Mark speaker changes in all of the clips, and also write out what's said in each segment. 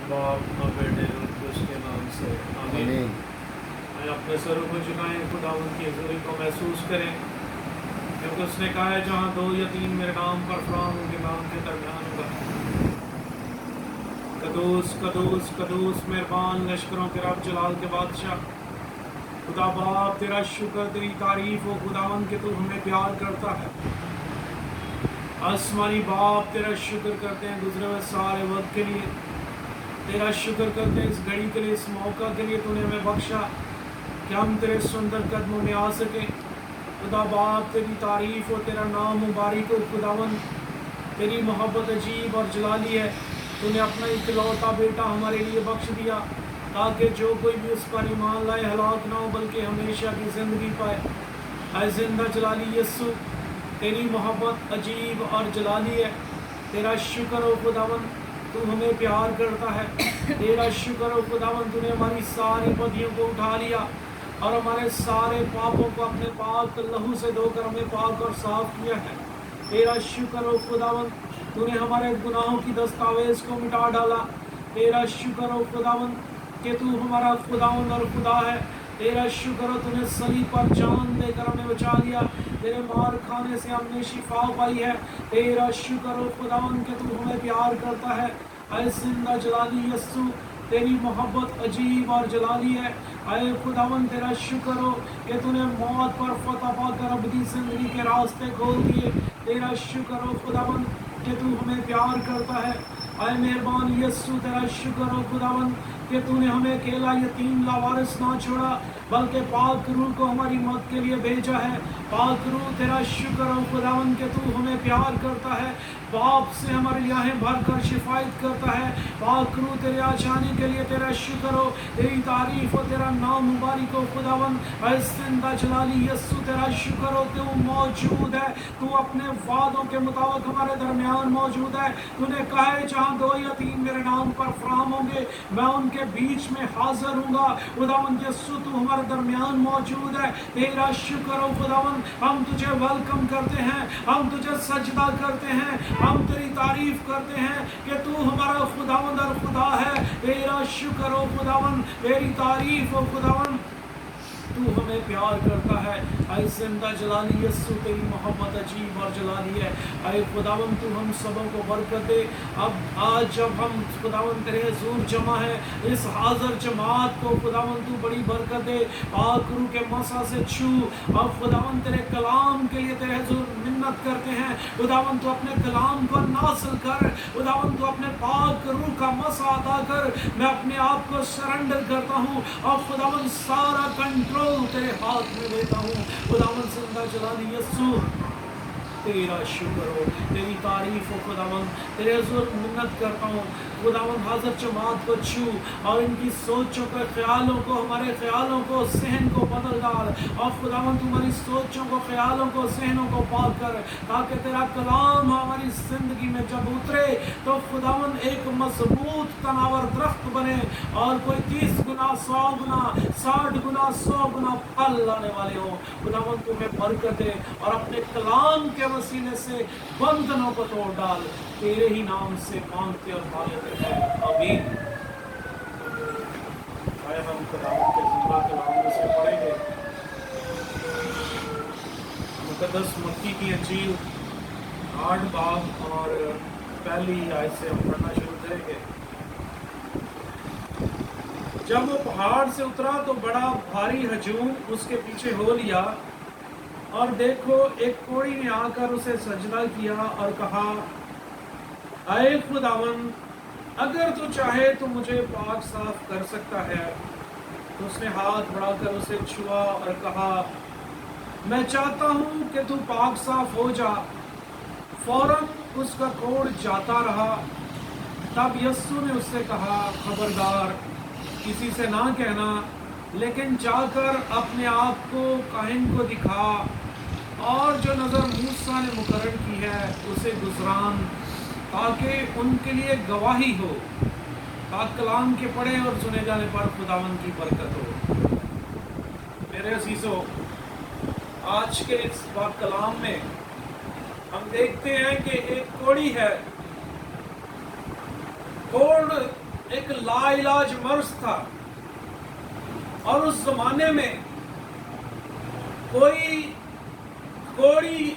Speaker 1: बाप और बेटे और पुरुष के नाम से आमीन।
Speaker 2: आमीन।
Speaker 1: मैं अपने सरों को झुकाएं, खुदावन की हज़ूरी को महसूस करें, क्योंकि उसने कहा है जहाँ 2 या 3 मेरे नाम पर फराम उनके नाम के दरमियान होगा। कदूस कदूस कदूस मेहरबान लश्करों के रब जलाल के बादशाह खुदा बाप, तेरा शुक्र, तेरी तारीफ हो खुदावन कि तू हमें प्यार करता है। आसमानी बाप, तेरा शुक्र करते हैं गुजरे हुए सारे वक्त के लिए, तेरा शुक्र करते हैं इस घड़ी के लिए, इस मौका के लिए तूने हमें बख्शा कि हम तेरे सुंदर कदमों में आ सकें। खुदा बाप, तेरी तारीफ हो, तेरा नाम मुबारक हो खुदावन। तेरी मोहब्बत अजीब और जलाली है। तूने अपना इकलौता बेटा हमारे लिए बख्श दिया ताकि जो कोई भी उस पर ईमान लाए हलाक ना हो बल्कि हमेशा की ज़िंदगी पाए। ऐ जिंदा जलाली यस्सु, तेरी मोहब्बत अजीब और जलाली है। तेरा शुक्र हो खुदावन, तू हमें प्यार करता है। तेरा शुक्र हो खुदावन, तूने हमारी सारी बदियों को उठा लिया और हमारे सारे पापों को अपने पाक लहू से धोकर हमें पाक और साफ किया है। तेरा शुक्र हो खुदावन, तूने हमारे गुनाहों की दस्तावेज को मिटा डाला। तेरा शुक्र हो खुदावन कि तू हमारा खुदावन और खुदा है। तेरा शुक्र हो, तूने सलीब पर जान देकर हमें बचा लिया। तेरे मार खाने से हमने शिफा पाई है। तेरा शुक्र हो खुदावन कि तू हमें प्यार करता है। ऐ जिंदा जलाली यस्सु, तेरी मोहब्बत अजीब और जलाली है। ऐ खुदावन, तेरा शुक्र हो कि तूने मौत पर फतह पाकर अबदी जिंदगी के रास्ते खोल दिए। तेरा शुक्र हो खुदावन कि तू हमें प्यार करता है। ऐ मेहरबान यस्सु, तेरा शुक्र हो खुदावन कि तूने हमें अकेला यतीम लावारिस ना छोड़ा बल्कि पाक रूह को हमारी मदद के लिए भेजा है। पाक रूह, तेरा शुक्र हो खुदावन कि तू हमें प्यार करता है। बाप से हमारी आहें भर कर शिफायत करता है। पाक रूह, तेरे आशानी के लिए तेरा शुक्र हो, तेरी तारीफ हो, तेरा नाम मुबारक हो खुदावन। ऐ जिंदा जलाली यस्सु, तेरा शुक्र हो, तू मौजूद है। तू अपने वादों के मुताबिक हमारे दरमियान मौजूद है। तूने कहा है जहाँ 2 या 3 मेरे नाम पर फराम होंगे मैं उनके बीच में हाजिर हूँगा। खुदावन यस्सु, तू हमारे दरमियान मौजूद है। तेरा शुक्र हो खुदावन, हम तुझे वेलकम करते हैं, हम तुझे सजदा करते हैं, हम तेरी तारीफ करते हैं कि तू हमारा खुदावन और खुदा है। तेरा शुक्र हो खुदावन, तेरी तारीफ हो खुदावन, तू हमें प्यार करता है। ऐ जिंदा जलाली यस्सु, तेरी मोहब्बत अजीब और जलाली है। ऐ खुदावन, तू हम सबों को बरकत दे। अब आज जब हम खुदावन तेरे हुजूर जमा है, इस हाजिर जमात को खुदावन तू बड़ी बरकत दे। पाक रूह के मसा से छू। अब खुदावन तेरे कलाम के लिए तेरे हुजूर मिन्नत करते हैं। खुदावन तू अपने कलाम को नासिल कर। खुदावन तू अपने पाक रूह का मसा अदा कर। मैं अपने आप को सरेंडर करता हूँ और खुदावन सारा कंट्रोल तेरे हाथ में देता हूँ। खुदावन जिंदा जलाली यस्सु, तेरा शुक्र हो, तेरी तारीफ हो खुदावन। तेरे हुजूर मिन्नत करता हूँ खुदावन, हाजिर जमात को छू और इनकी सोचों के ख्यालों को, हमारे ख्यालों को, सहन को बदल डाल। और खुदावन तुम्हारी सोचों को, ख्यालों को, सहनों को पाक कर, ताकि तेरा कलाम हमारी जिंदगी में जब उतरे तो खुदावन एक मजबूत तनावर दरख्त बने और कोई 30 गुना 100 गुना 60 गुना 100 गुना फल लाने वाले हो। खुदावन तुम्हें बरकत दे और अपने कलाम के वसीले से बंधनों को तोड़ डाल। तेरे ही नाम से मांगते और मांगते हैं, आमीन। आए हम खुदावन के जिंदा कलाम से पढ़ेंगे मुकद्दस मत्ती की अंजील 8 बाब और पहली आयत से हम पढ़ना शुरू करेंगे। जब वो पहाड़ से उतरा तो बड़ा भारी हजूम उसके पीछे हो लिया और देखो एक कोढ़ी ने आकर उसे सजदा किया और कहा, ऐ खुदावन, अगर तू चाहे तो मुझे पाक साफ कर सकता है। तो उसने हाथ बढ़ाकर उसे छुआ और कहा, मैं चाहता हूँ कि तू पाक साफ हो जा। फौरन उसका कोढ़ जाता रहा। तब यस्सु ने उससे कहा, खबरदार, किसी से ना कहना, लेकिन जाकर अपने आप को काहिन को दिखा और जो नज़र मूसा ने मुकर्रर की है उसे गुजरान, ताकि उनके लिए गवाही हो, ताकि कलाम के पढ़े और सुने जाने पर खुदावन की बरकत हो। मेरे अजीजों, आज के इस बात कलाम में हम देखते हैं कि एक कोढ़ी है। कोढ़ ایک لا علاج مرض تھا، اور اس زمانے میں کوڑی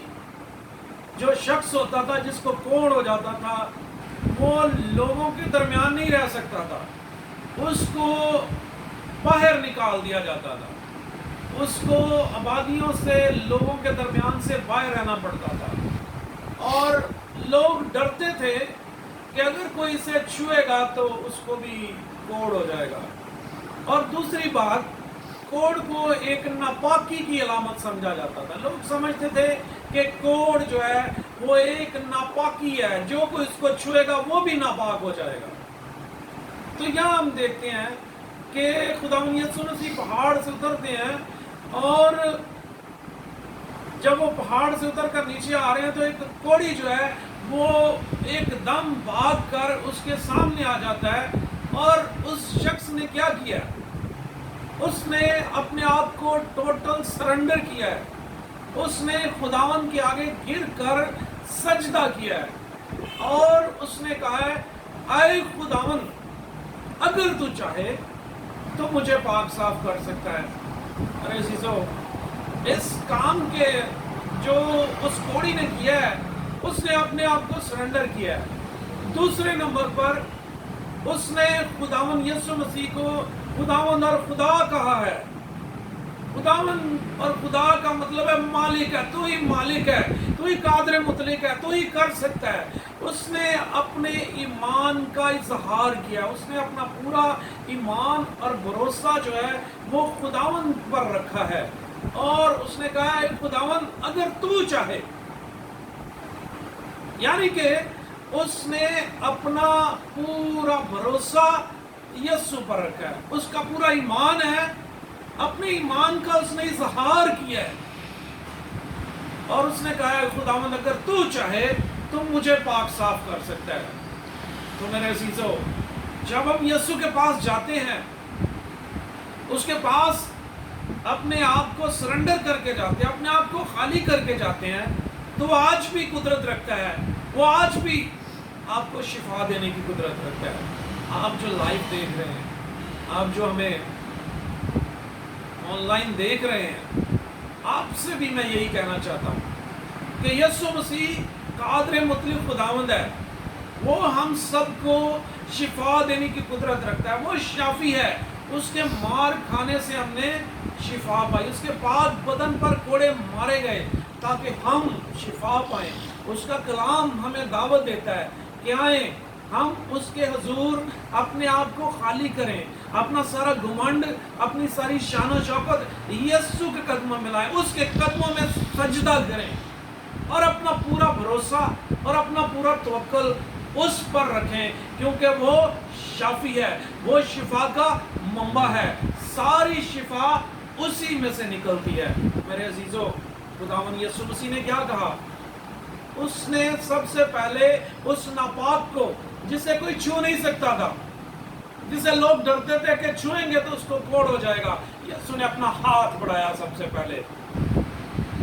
Speaker 1: جو شخص ہوتا تھا جس کو کوڑ ہو جاتا تھا وہ لوگوں کے درمیان نہیں رہ سکتا تھا، اس کو باہر نکال دیا جاتا تھا، اس کو آبادیوں سے لوگوں کے درمیان سے باہر رہنا پڑتا تھا، اور لوگ ڈرتے تھے کہ اگر کوئی اسے چھوئے گا تو اس کو بھی کوڑ ہو جائے گا۔ اور دوسری بات، کوڑ کو ایک ناپاکی کی علامت سمجھا جاتا تھا، لوگ سمجھتے تھے کہ کوڑ جو ہے وہ ایک ناپاکی ہے، جو کوئی اس کو چھوئے گا وہ بھی ناپاک ہو جائے گا۔ تو یہاں ہم دیکھتے ہیں کہ خداوند یسوع مسیح پہاڑ سے اترتے ہیں، اور جب وہ پہاڑ سے اتر کر نیچے آ رہے ہیں تو ایک کوڑی جو ہے وہ ایک دم بھاگ کر اس کے سامنے آ جاتا ہے، اور اس شخص نے کیا کیا؟ اس نے اپنے آپ کو ٹوٹل سرنڈر کیا ہے، اس نے خداوند کے آگے گر کر سجدہ کیا ہے، اور اس نے کہا ہے اے خداوند اگر تو چاہے تو مجھے پاک صاف کر سکتا ہے۔ ارے عزیزو، اس کام کے جو اس کوڑی نے کیا ہے اس نے اپنے آپ کو سرنڈر کیا ہے۔ دوسرے نمبر پر اس نے خداوند یسوع مسیح کو خداوند اور خدا کہا ہے۔ خداوند اور خدا کا مطلب ہے مالک ہے، تو ہی مالک ہے، تو ہی قادر مطلق ہے، تو ہی کر سکتا ہے۔ اس نے اپنے ایمان کا اظہار کیا، اس نے اپنا پورا ایمان اور بھروسہ جو ہے وہ خداوند پر رکھا ہے، اور اس نے کہا ہے خداوند اگر تو چاہے، یعنی کہ اس نے اپنا پورا بھروسہ یسوع پر رکھا ہے، اس کا پورا ایمان ہے، اپنے ایمان کا اس نے اظہار کیا ہے، اور اس نے کہا ہے خداوند اگر تو چاہے تو مجھے پاک صاف کر سکتا ہے۔ تو میرے عزیزو، جب ہم یسوع کے پاس جاتے ہیں، اس کے پاس اپنے آپ کو سرنڈر کر کے جاتے ہیں، اپنے آپ کو خالی کر کے جاتے ہیں، تو وہ آج بھی قدرت رکھتا ہے، وہ آج بھی آپ کو شفا دینے کی قدرت رکھتا ہے۔ آپ جو لائیو دیکھ رہے ہیں، آپ جو ہمیں آن لائن دیکھ رہے ہیں، آپ سے بھی میں یہی کہنا چاہتا ہوں کہ یسوع مسیح قادر مطلق خداوند ہے، وہ ہم سب کو شفا دینے کی قدرت رکھتا ہے، وہ شافی ہے، اس کے مار کھانے سے ہم نے شفا پائی، اس کے پاک بدن پر کوڑے مارے گئے تاکہ ہم شفا پائیں۔ اس کا کلام ہمیں دعوت دیتا ہے کہ آئیں ہم اس کے حضور اپنے آپ کو خالی کریں، اپنا سارا گھمنڈ، اپنی ساری شان و شوکت یسوع کے قدموں میں لائیں، اس کے قدموں میں سجدہ کریں، اور اپنا پورا بھروسہ اور اپنا پورا توکل اس پر رکھیں، کیونکہ وہ شافی ہے، وہ شفا کا منبع ہے، ساری شفا اسی میں سے نکلتی ہے۔ میرے عزیزو، خداوند یسوع مسیح نے کیا کہا؟ اس نے سب سے پہلے اس ناپاک کو، جسے کوئی چھو نہیں سکتا تھا، جسے لوگ ڈرتے تھے کہ چھوئیں گے تو اس کو کوڑ ہو جائے گا، یسوع نے اپنا ہاتھ بڑھایا سب سے پہلے،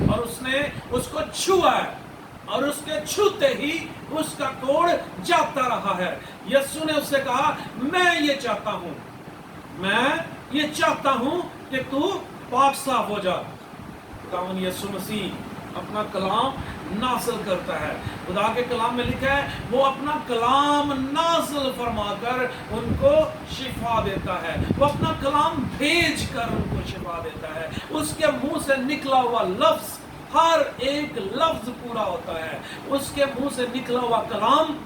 Speaker 1: اور اس نے اس کو چھوا ہے، اور اس کے چھوتے ہی اس کا کوڑ جاتا رہا ہے۔ یسوع نے اس سے کہا میں یہ چاہتا ہوں کہ تو پاک صاف ہو جا۔ خداوند یسوع مسیح اپنا کلام نازل کرتا ہے، خدا کے کلام میں لکھا ہے وہ اپنا کلام نازل فرما کر ان کو شفا دیتا ہے، وہ اپنا کلام بھیج کر ان کو شفا دیتا ہے، اس کے منہ سے نکلا ہوا لفظ ہر ایک لفظ پورا ہوتا ہے، اس کے منہ سے نکلا ہوا کلام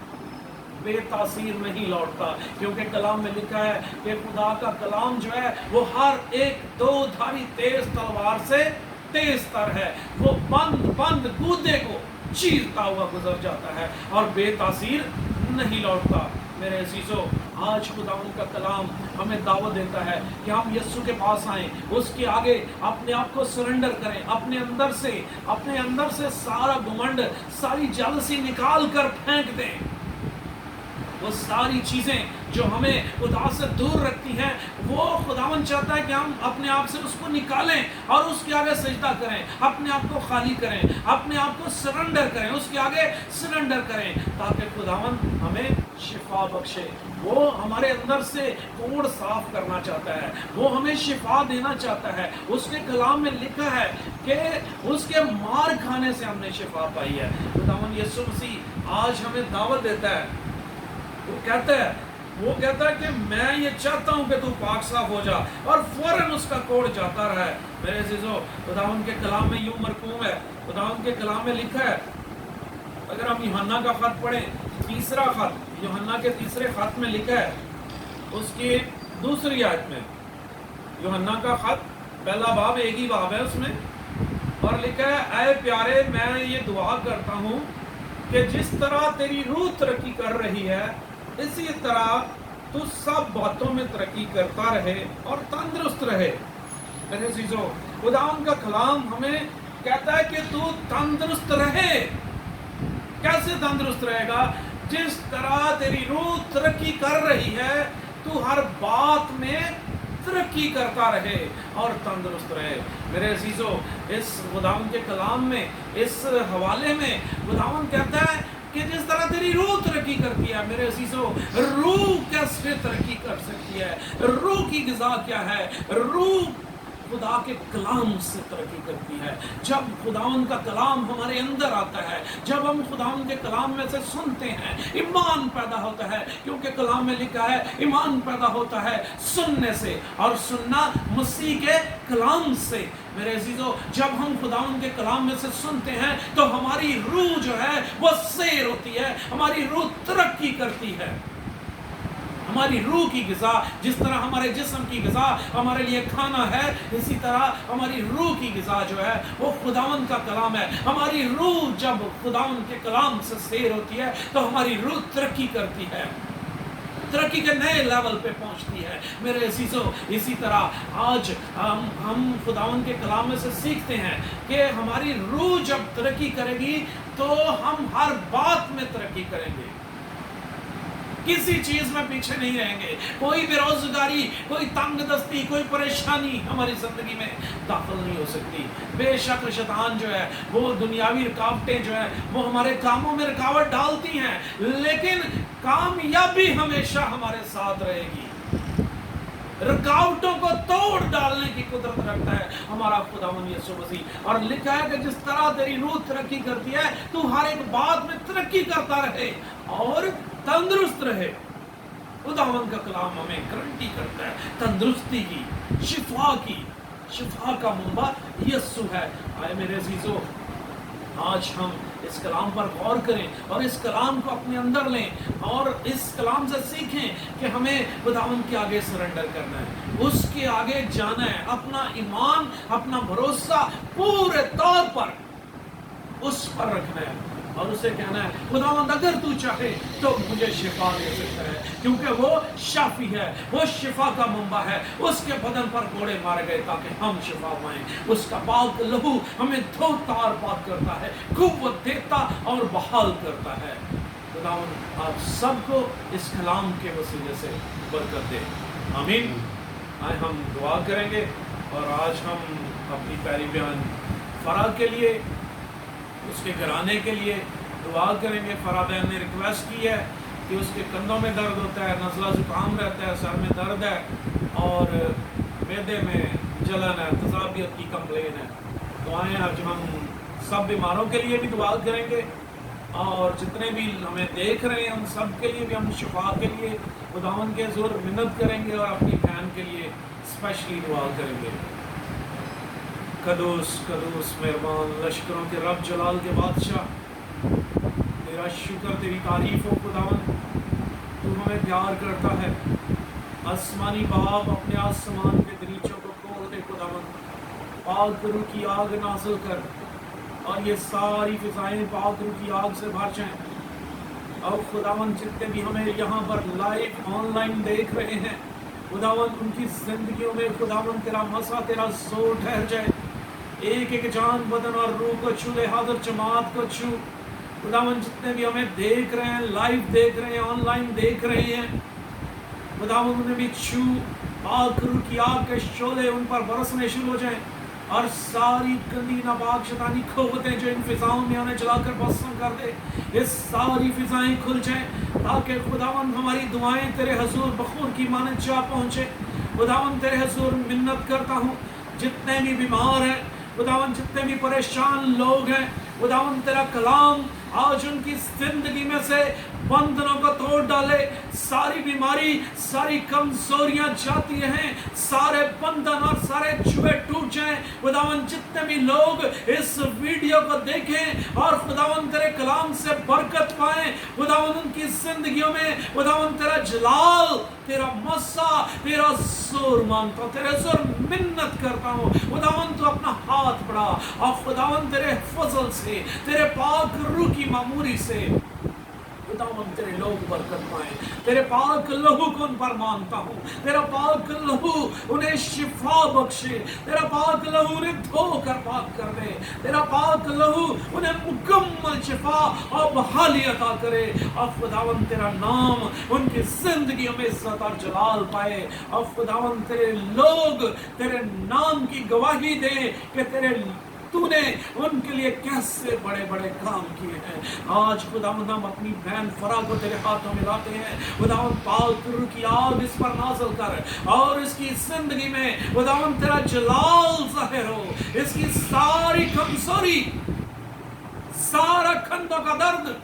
Speaker 1: بے تاثیر نہیں لوٹتا، کیونکہ کلام میں لکھا ہے کہ خدا کا کلام جو ہے وہ ہر ایک دو دھاری تیز تلوار سے تیز تر ہے، وہ بند گودے کو چیرتا ہوا گزر جاتا ہے اور بے تاثیر نہیں لوٹتا۔ میرے عزیزو، آج خداوند کا کلام ہمیں دعوت دیتا ہے کہ ہم یسوع کے پاس آئیں، اس کے آگے اپنے آپ کو سرنڈر کریں، اپنے اندر سے سارا گھمنڈ، ساری جالسی نکال کر پھینک دیں، وہ ساری چیزیں جو ہمیں خدا سے دور رکھتی ہیں وہ خداوند چاہتا ہے کہ ہم اپنے آپ سے اس کو نکالیں اور اس کے آگے سجدہ کریں، اپنے آپ کو خالی کریں، اپنے آپ کو سرنڈر کریں، اس کے آگے سرنڈر کریں تاکہ خداوند ہمیں شفا بخشے۔ وہ ہمارے اندر سے کوڑ صاف کرنا چاہتا ہے، وہ ہمیں شفا دینا چاہتا ہے۔ اس کے کلام میں لکھا ہے کہ اس کے مار کھانے سے ہم نے شفا پائی ہے۔ خداوند یسوع مسیح آج ہمیں دعوت دیتا ہے، وہ کہتا ہے کہ میں یہ چاہتا ہوں کہ تو پاک صاف ہو جا، اور فوراً اس کا کوڑ جاتا رہا ہے۔ میرے عزیزو، خداوند کے کلام میں یوں مرقوم ہے، خداوند کے کلام میں لکھا ہے، اگر ہم یوحنا کا خط پڑھیں، تیسرا خط، یوحنا کے تیسرے خط میں لکھا ہے، اس کی دوسری آیت میں، یوحنا کا خط پہلا باب، ایک ہی باب ہے اس میں، اور لکھا ہے اے پیارے میں یہ دعا کرتا ہوں کہ جس طرح تیری روح ترقی کر رہی ہے اسی طرح تو سب باتوں میں ترقی کرتا رہے اور تندرست رہے۔ میرے عزیزو، خداوند کا کلام ہمیں کہتا ہے کہ تو تندرست رہے۔ کیسے تندرست رہے گا؟ جس طرح تیری روح ترقی کر رہی ہے تو ہر بات میں ترقی کرتا رہے اور تندرست رہے۔ میرے عزیزو، اس خداوند کے کلام میں، اس حوالے میں خداوند کہتا ہے کہ جس طرح تیری روح ترقی کرتی ہے، میرے عزیزو، روح کیسے ترقی کر سکتی ہے؟ روح کی غذا کیا ہے؟ روح خدا کے کلام سے ترقی کرتی ہے۔ جب خداوند کا کلام ہمارے اندر آتا ہے، جب ہم خداوند کے کلام میں سے سنتے ہیں، ایمان پیدا ہوتا ہے، کیونکہ کلام میں لکھا ہے ایمان پیدا ہوتا ہے سننے سے، اور سننا مسیح کے کلام سے۔ میرے عزیزو، جب ہم خداوند کے کلام میں سے سنتے ہیں تو ہماری روح جو ہے وہ سیر ہوتی ہے، ہماری روح ترقی کرتی ہے۔ ہماری روح کی غذا، جس طرح ہمارے جسم کی غذا ہمارے لیے کھانا ہے، اسی طرح ہماری روح کی غذا جو ہے وہ خداوند کا کلام ہے۔ ہماری روح جب خداوند کے کلام سے سیر ہوتی ہے تو ہماری روح ترقی کرتی ہے، ترقی کے نئے لیول پہ پہنچتی ہے۔ میرے عزیزو، اسی طرح آج ہم خداوند کے کلام میں سے سیکھتے ہیں کہ ہماری روح جب ترقی کرے گی تو ہم ہر بات میں ترقی کریں گے، کسی چیز میں پیچھے نہیں رہیں گے۔ کوئی بے روزگاری، کوئی تنگ دستی، کوئی پریشانی ہماری زندگی میں داخل نہیں ہو سکتی۔ بے شک شیطان جو ہے وہ دنیاوی رکاوٹیں جو ہے وہ ہمارے کاموں میں رکاوٹ ڈالتی ہیں، لیکن کامیابی ہمیشہ ہمارے ساتھ رہے گی۔ رکاوٹوں کو توڑ ڈالنے کی قدرت رکھتا ہے ہمارا خداوند یسوع مسیح، اور لکھا ہے کہ جس طرح تیری روح ترقی کرتی ہے تو ہر ایک بات میں ترقی کرتا رہے اور تندرست رہے۔ خداوند کا کلام ہمیں گارنٹی کرتا ہے تندرستی کی، شفا کی۔ شفا کا منبع یسوع ہے۔ آئے میرے عزیزو، آج ہم اس کلام پر غور کریں اور اس کلام کو اپنے اندر لیں اور اس کلام سے سیکھیں کہ ہمیں خداوند کے آگے سرنڈر کرنا ہے، اس کے آگے جانا ہے، اپنا ایمان، اپنا بھروسہ پورے طور پر اس پر رکھنا ہے اور اسے کہنا ہے خداوند اگر تو چاہے تو مجھے شفا دے سکتا ہے، کیونکہ وہ شافی ہے، وہ شفا کا منبع ہے۔ اس کے بدن پر کوڑے مارے گئے تاکہ ہم شفا پائیں۔ اس کا پاک لہو ہمیں دھوتا اور پاک کرتا ہے، قوت دیتا اور بحال کرتا ہے۔ خداوند آپ سب کو اس کلام کے وسیلے سے برکت دے، آمین۔ آئے ہم دعا کریں گے، اور آج ہم اپنی پیاری بیان فرا کے لیے، اس کے گھرانے کے لیے دعا کریں گے۔ فرا بہن نے ریکویسٹ کی ہے کہ اس کے کندھوں میں درد ہوتا ہے، نزلہ زکام رہتا ہے، سر میں درد ہے اور معدے میں جلن ہے، تذابیت کی کمپلین ہے۔ دعائیں آج ہم سب بیماروں کے لیے بھی دعا کریں گے، اور جتنے بھی ہمیں دیکھ رہے ہیں ان سب کے لیے بھی ہم شفا کے لیے خداوند کے حضور منت کریں گے، اور اپنی بہن کے لیے اسپیشلی دعا کریں گے۔ قدوس قدوس مہربان لشکروں کے رب، جلال کے بادشاہ، تیرا شکر، تیری تعریف ہو خداوند، تو ہمیں پیار کرتا ہے۔ آسمانی باپ اپنے آسمان کے دریچوں کو کھول دے خداوند، پاک روح کی آگ نازل کر، اور یہ ساری فضائیں پاک روح کی آگ سے بھر جائیں۔ اور خداوند جتنے بھی ہمیں یہاں پر لائیو آن لائن دیکھ رہے ہیں خداوند، ان کی زندگیوں میں خداوند تیرا مسا، تیرا زور ٹھہر جائے، ایک ایک جان بدن اور روح کو چھو لے، حاضر جماعت کو چھو खुदावन जितने भी हमें देख रहे हैं, लाइव देख रहे हैं, ऑनलाइन देख रहे हैं, खुदावन उन्हें भी छू पाक रूह की आग के शोले उन पर बरसने शुरू हो जाएं और सारी गंदी नापाक शैतानी क़ुव्वतें जो इन फिजाओं में उन्हें जलाकर भस्म कर दे, ये सारी फिजाएं खुल जाएं ताकि खुदावन हमारी दुआएं तेरे हजूर बखूर की मानद जा पहुँचे। खुदावन तेरे हजूर मिन्नत करता हूँ, जितने भी बीमार हैं खुदावन, जितने भी परेशान लोग हैं खुदावन, तेरा कलाम आज उनकी जिंदगी में से बंधनों को तोड़ डाले, सारी बीमारी, सारी कमजोरियां जाती हैं, सारे बंधन और सारे जुए टूट जाएं। खुदावन जितने भी लोग इस वीडियो को देखें और खुदावन तेरे कलाम से बरकत पाएं, खुदावन उनकी जिंदगियों में खुदावन तेरा जलाल, तेरा मसा, तेरा जोर मांगता हूं, तेरे जोर मिन्नत करता हूं। खुदावन तू अपना हाथ बढ़ा और खुदावन तेरे फजल से, तेरे पाक रूह की मामूरी से खुदावन तेरे लोग बरकत पाए। तेरे पाक लहू को उन पर मांगता हूँ, तेरा पाक लहू उन्हें शिफा बख्शे, तेरा पाक लहू उन्हें धोकर पाक कर दे, तेरा पाक लहू उन्हें मुकम्मल शिफा और बहाली अता करे और खुदावन तेरा नाम उनकी जिंदगियों में इज्जत और जलाल पाए और खुदावन तेरे लोग तेरे नाम की गवाही दे कि तेरे तूने उनके लिए कैसे बड़े बड़े काम किए हैं। आज खुदावंद हम अपनी बहन फरा को तेरे हाथों में लाते हैं। खुदावंद पाक रूह की आग इस पर नाज़िल कर और इसकी जिंदगी में खुदावंद तेरा जलाल ज़ाहिर हो, इसकी सारी कमजोरी, सारा खंडों का दर्द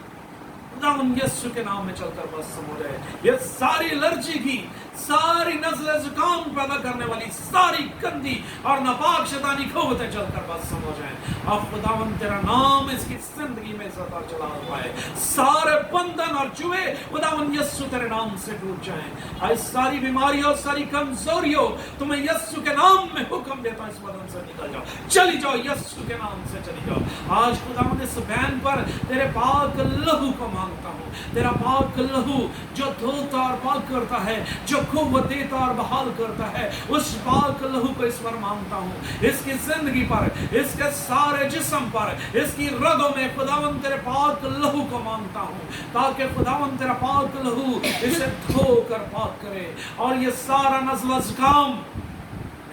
Speaker 1: खुदावंद यीशु के नाम में चलकर बस हो जाए। ये सारी एलर्जी की, सारी नज़ले जुकाम पैदा करने वाली सारी गंदी और नापाक शैतानी क़ुव्वतें चलकर बस हो जाएं। अब खुदावंद तेरा नाम इसकी जिंदगी में इज्जत और जलाल पाए, सारे बंधन और जुए खुदावंद यीशु तेरे नाम से टूट जाएं। आज सारी बीमारियों, सारी कमजोरियों तुम्हें यीशु के नाम में हुक्म देता हूं, इस बदन से निकल जाओ, चली जाओ, यीशु के नाम से चली जाओ। आज खुदावंद इस बहन पर तेरे पाक लहू को मांगता हूँ, तेरा पाक लहू जो धोता और पाक करता है, जो क़ुव्वत देता और बहाल करता है, उस पाक लहू को इस पर मांगता हूँ, इसकी जिंदगी पर, इसके सारे जिस्म पर, इसकी रगों में खुदावंद तेरे पाक लहू को मांगता हूँ ताकि खुदावंद तेरा पाक लहू इसे धोकर पाक करे और ये सारा नज़ला ज़ुकाम,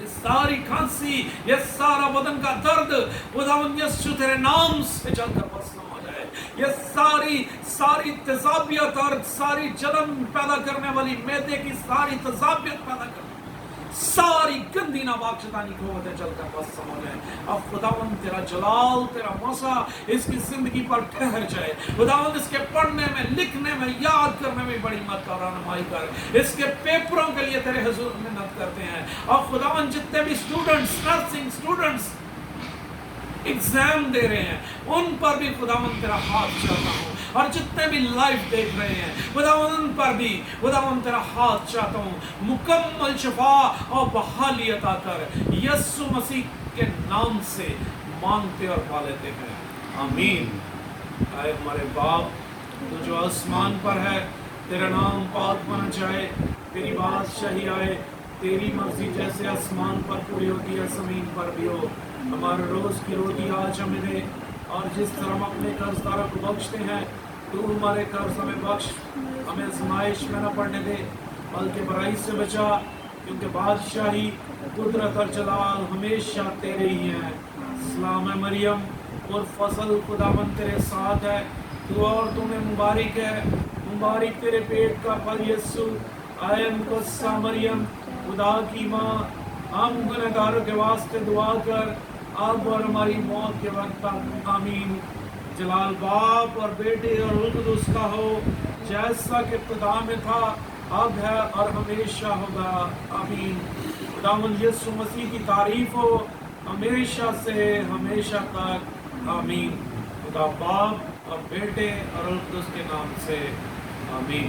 Speaker 1: सारी खांसी, ये सारा बदन का दर्द खुदावंद यीशु तेरे नाम से चलकर भस्म हो जाए। ये सारी तेजाबियत और सारी जलन पैदा करने वाली मैदे की सारी तेजाबियत पैदा करने सारी गंदी नापाक शैतानी क़ुव्वतें चलकर भस्म हो जाए। अब खुदावंद तेरा जलाल, तेरा मौसा इसकी जिंदगी पर ठहर जाए। खुदावंद इसके पढ़ने में, लिखने में, याद करने में बड़ी मदद और रहनुमाई कर। इसके पेपरों के लिए तेरे हुजूर मिन्नत करते हैं और खुदावंद जितने भी स्टूडेंट्स, नर्सिंग स्टूडेंट्स एग्जाम दे रहे हैं उन पर भी खुदावंद तेरा हाथ चाहता हूँ और जितने भी लाइव देख रहे हैं खुदावंद उन पर भी खुदावंद तेरा हाथ चाहता हूँ। मुकम्मल शिफा और बहाली अता कर, यीशु मसीह के नाम से मांगते और पा लेते हैं, आमीन। आए हमारे बाप तो जो आसमान पर है, तेरा नाम पाक माना जाए, तेरी बादशाही आए, तेरी मर्जी जैसे आसमान पर पूरी होती है ज़मीन पर भी हो। हमारे रोज़ की रोटी आज हमें दे और जिस तरह हम अपने कर्जदारों को बख्शते हैं, तू हमारे कर्ज हमें बख्श, हमें आज़माइश में न पड़ने दे बल्कि बुराई से बचा, क्योंकि बादशाही, कुदरत और जलाल हमेशा तेरे ही हैं। सलाम है मरियम और फसल खुदावंद तेरे साथ है, तू और तुम्हें मुबारक है, मुबारक तेरे पेट का फल यीशु। आए मुक़द्दसा मरियम खुदा की माँ, हम गुनहगारों के वास्ते दुआ कर अब और हमारी मौत के वक्त तक, आमीन। जलाल बाप और बेटे और रूह कुद्दूस का हो, जैसा कि इब्तिदा में था, अब है और हमेशा होगा, आमीन। खुदावंद यीशु मसीह की तारीफ हो हमेशा से हमेशा तक, आमीन। खुदा बाप और बेटे और रूह कुद्दूस के नाम से, आमीन।